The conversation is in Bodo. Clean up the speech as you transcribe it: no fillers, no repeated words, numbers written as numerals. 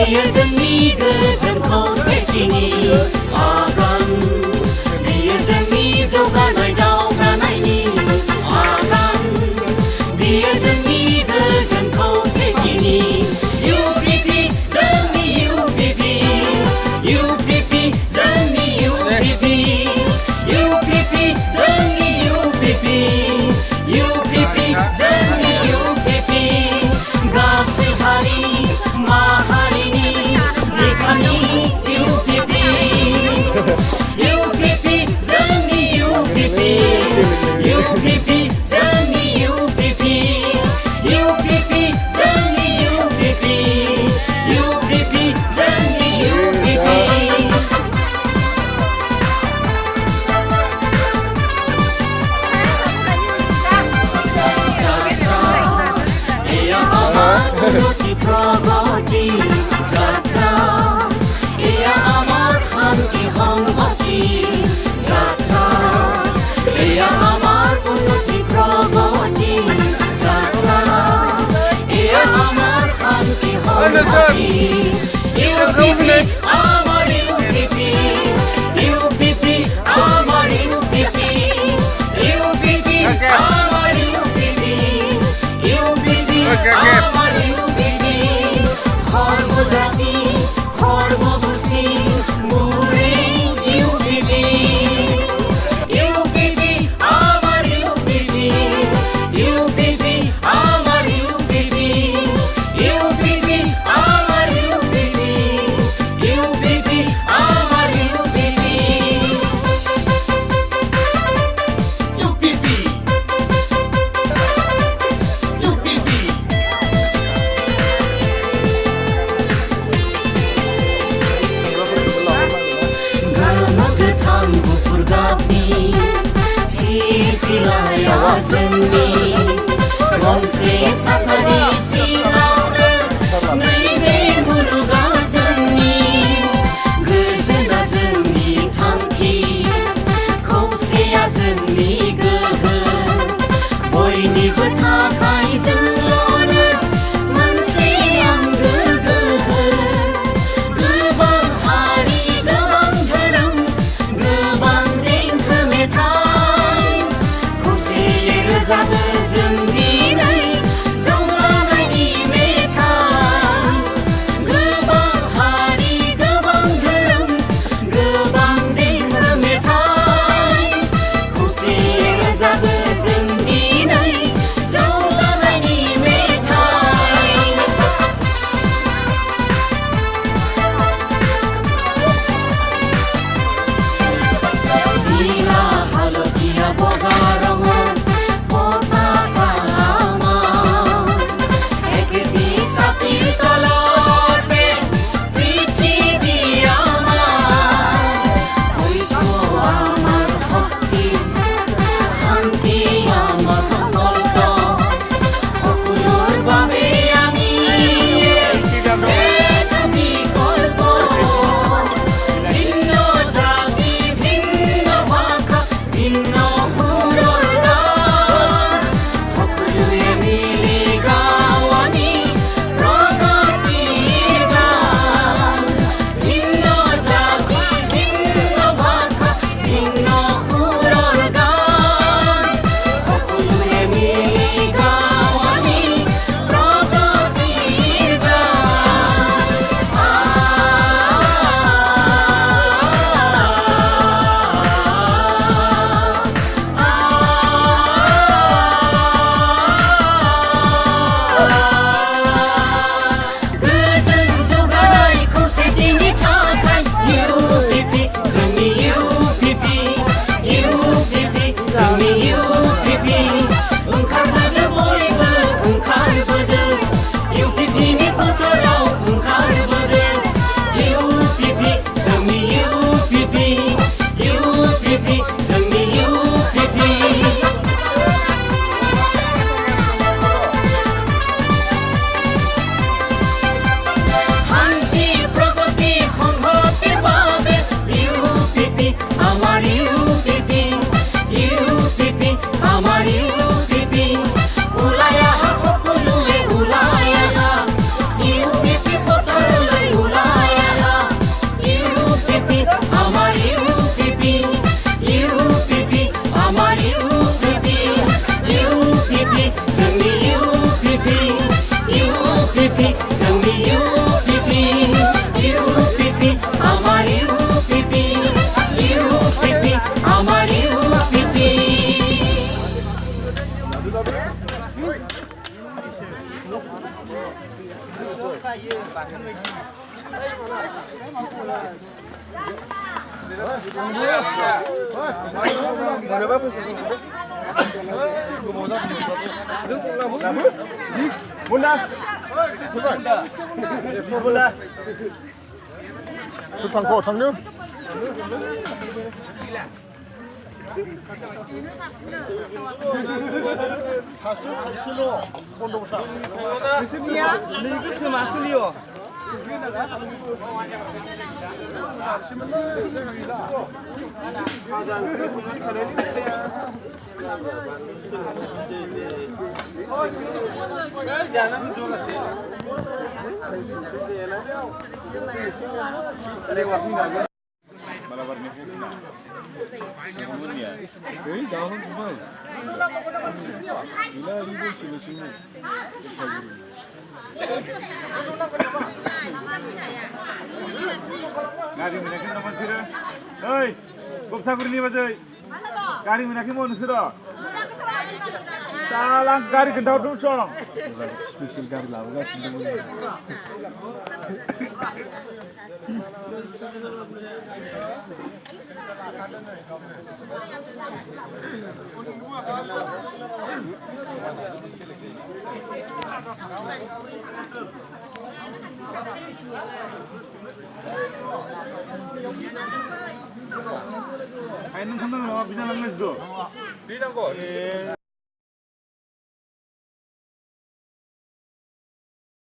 बियो जोंनि गोजोन खौसेथिनि आगान बियो जोंनि जौगानाय दावगानायनि आगान बियो जोंनि गोजोन खौसेथिनि UPP जोंनि UPP UPP जोंनि UPP UPP जोंनि UPP UPP जोंनि UPP गासै हारि माहारिनि बिखानि UPP UPP जोंनि UPP UPP जोंनि UPP UPP जोंनि UPP UPP जोंनि UPP এয়া আমার উন্নতি প্রগতি যাত্রা এয়া আমার শান্তি সংহতি যাত্রা এয়া আমার উন্নতি প্রগতি যাত্রা এয়া আমার শান্তি সংহতি UPP আমার UPP UPP আমার UPP UPP আমার UPP UPP আমার UPP সর্বজাতি সর্বগোষ্ঠী মোৰে UPP UPP আমার UPP UPP আমার UPP UPP আমার UPP UPP আমার UPP UPP UPP गोमो गोथां गुफुर गाबनि फिरफिलाया जोंनि गंसे साथानि सिङावनो नैबे मुलुगा जोंनि गोजोना जोंनि थांखि खौसेया जोंनि गोहो बयनिबो थाखाय जोंल'नो मोनसे आंगो गोहो गोबां हारि गोबां धोरोम गोबां देंखो मेथाइ खौसेयै रोजाबो जों दिनै 뭐라 보세요. 몰라. 몰라. 술탕고 당면? 사실 8kg 꼰동사. 무슨이야? 이거 스 마슬리요. गाड़ी में रखे नंबर फिर ओए गुप्ता गुरनी बजे गाड़ी में रखे मोन सुर साला गाड़ी गंडाव तुम सॉन्ग स्पेशल गाड़ी लाऊंगा 아이는 한명 나와 비자 남는 거. 비난 거. 예.